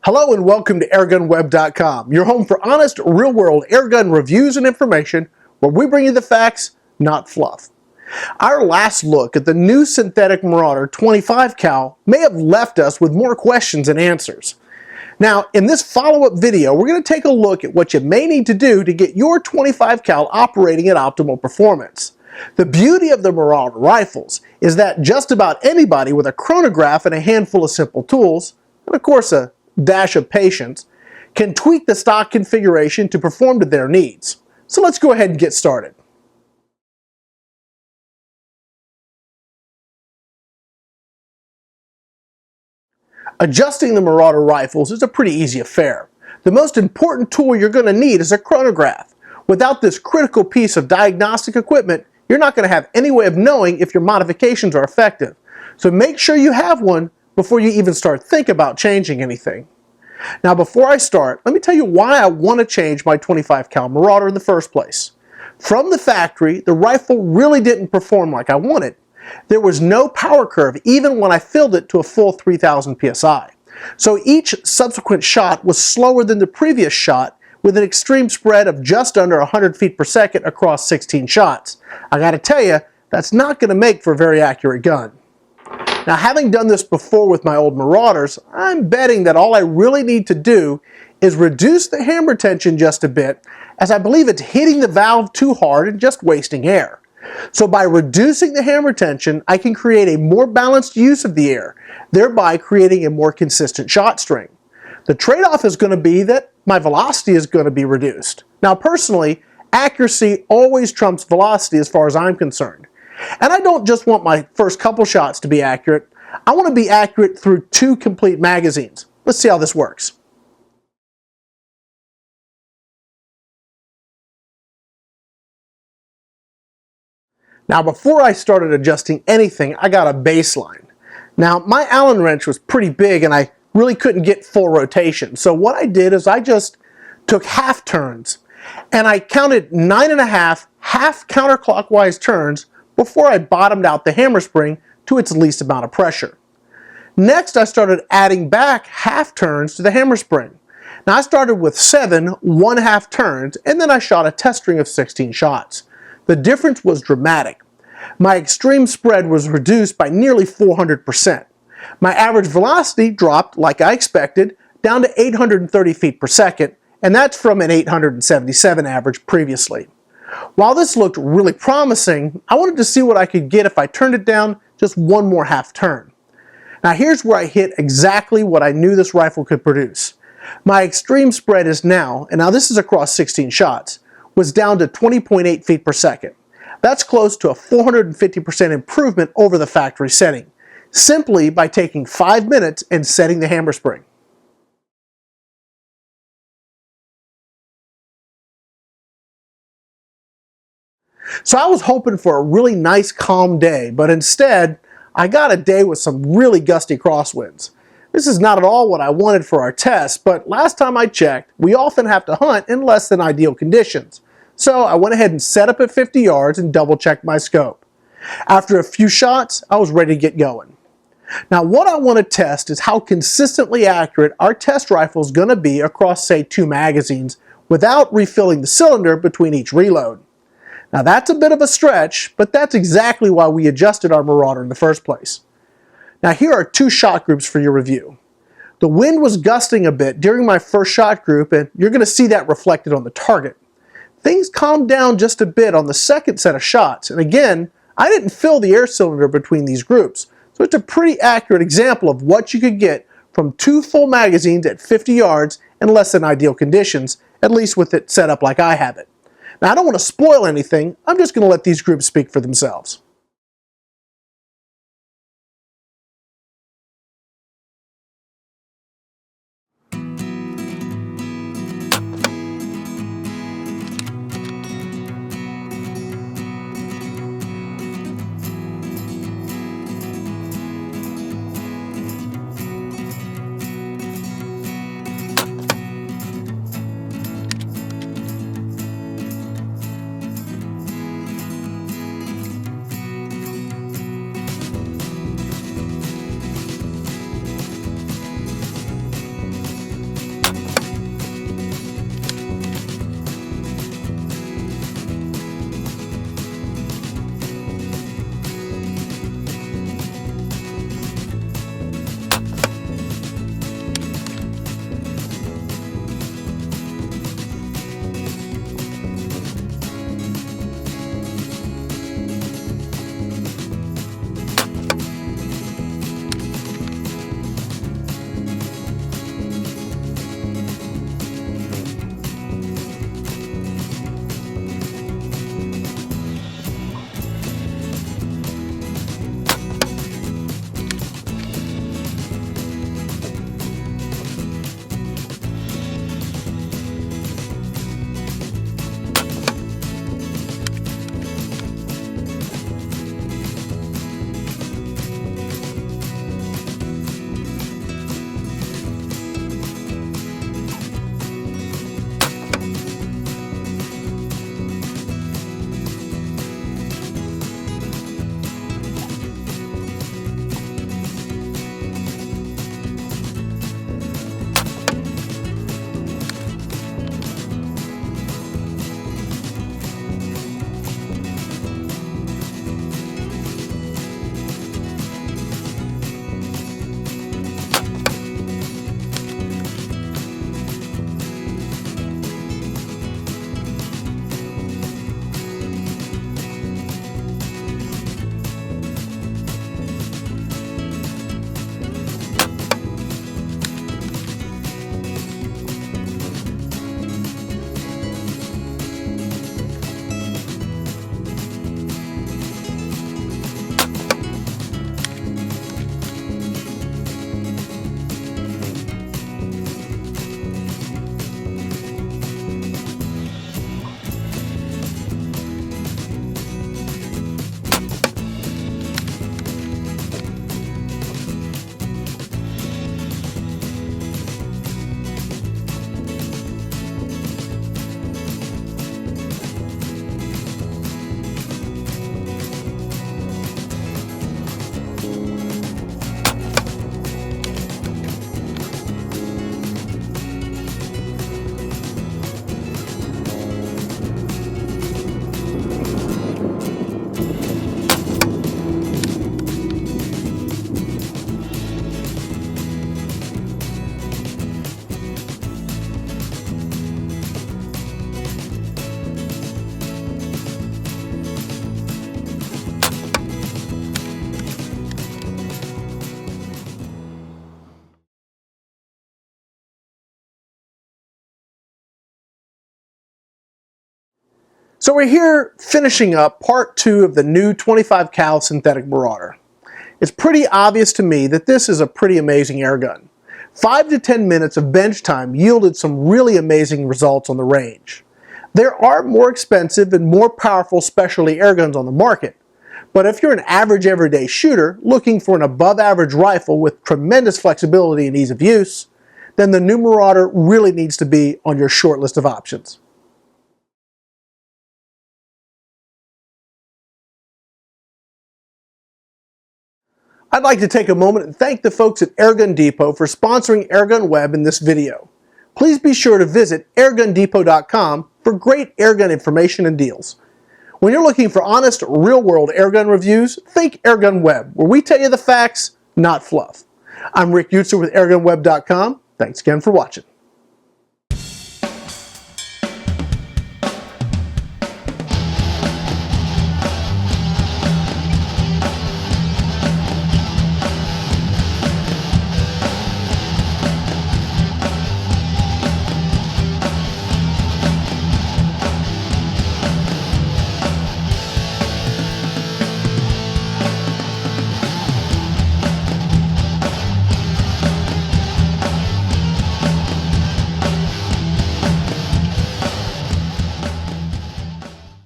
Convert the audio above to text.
Hello and welcome to AirgunWeb.com, your home for honest, real-world airgun reviews and information, where we bring you the facts, not fluff. Our last look at the new synthetic Marauder 25 cal may have left us with more questions than answers. Now, in this follow-up video, we're going to take a look at what you may need to do to get your 25 cal operating at optimal performance. The beauty of the Marauder rifles is that just about anybody with a chronograph and a handful of simple tools, and of course a dash of patience, can tweak the stock configuration to perform to their needs. So let's go ahead and get started. Adjusting the Marauder rifles is a pretty easy affair. The most important tool you're going to need is a chronograph. Without this critical piece of diagnostic equipment, you're not going to have any way of knowing if your modifications are effective. So make sure you have one before you even start thinking about changing anything. Now before I start, let me tell you why I want to change my 25 cal Marauder in the first place. From the factory, the rifle really didn't perform like I wanted. There was no power curve even when I filled it to a full 3000 psi. So each subsequent shot was slower than the previous shot, with an extreme spread of just under 100 feet per second across 16 shots. I gotta tell you, that's not gonna make for a very accurate gun. Now, having done this before with my old Marauders, I'm betting that all I really need to do is reduce the hammer tension just a bit, as I believe it's hitting the valve too hard and just wasting air. So by reducing the hammer tension, I can create a more balanced use of the air, thereby creating a more consistent shot string. The trade-off is going to be that my velocity is going to be reduced. Now personally, accuracy always trumps velocity as far as I'm concerned. And I don't just want my first couple shots to be accurate, I want to be accurate through 2 complete magazines. Let's see how this works. Now before I started adjusting anything, I got a baseline. Now my Allen wrench was pretty big and I really couldn't get full rotation. So what I did is I just took half turns and I counted 9.5 half counterclockwise turns before I bottomed out the hammer spring to its least amount of pressure. Next, I started adding back half turns to the hammer spring. Now I started with 7 1/2 turns and then I shot a test string of 16 shots. The difference was dramatic. My extreme spread was reduced by nearly 400%. My average velocity dropped, like I expected, down to 830 feet per second, and that's from an 877 average previously. While this looked really promising, I wanted to see what I could get if I turned it down just 1 more half turn. Now here's where I hit exactly what I knew this rifle could produce. My extreme spread is now, and now this is across 16 shots, was down to 20.8 feet per second. That's close to a 450% improvement over the factory setting, simply by taking 5 minutes and setting the hammer spring. So I was hoping for a really nice calm day, but instead I got a day with some really gusty crosswinds. This is not at all what I wanted for our test, but last time I checked, we often have to hunt in less than ideal conditions. So I went ahead and set up at 50 yards and double checked my scope. After a few shots, I was ready to get going. Now what I want to test is how consistently accurate our test rifle is going to be across say 2 magazines without refilling the cylinder between each reload. Now that's a bit of a stretch, but that's exactly why we adjusted our Marauder in the first place. Now here are 2 shot groups for your review. The wind was gusting a bit during my first shot group, and you're going to see that reflected on the target. Things calmed down just a bit on the second set of shots, and again, I didn't fill the air cylinder between these groups, so it's a pretty accurate example of what you could get from 2 full magazines at 50 yards in less than ideal conditions, at least with it set up like I have it. Now, I don't want to spoil anything, I'm just going to let these groups speak for themselves. So we're here finishing up part 2 of the new 25 cal synthetic Marauder. It's pretty obvious to me that this is a pretty amazing airgun. 5 to 10 minutes of bench time yielded some really amazing results on the range. There are more expensive and more powerful specialty airguns on the market, but if you're an average everyday shooter looking for an above average rifle with tremendous flexibility and ease of use, then the new Marauder really needs to be on your short list of options. I'd like to take a moment and thank the folks at Airgun Depot for sponsoring AirgunWeb in this video. Please be sure to visit airgundepot.com for great airgun information and deals. When you're looking for honest, real-world airgun reviews, think AirgunWeb, where we tell you the facts, not fluff. I'm Rick Eutsler with airgunweb.com. Thanks again for watching.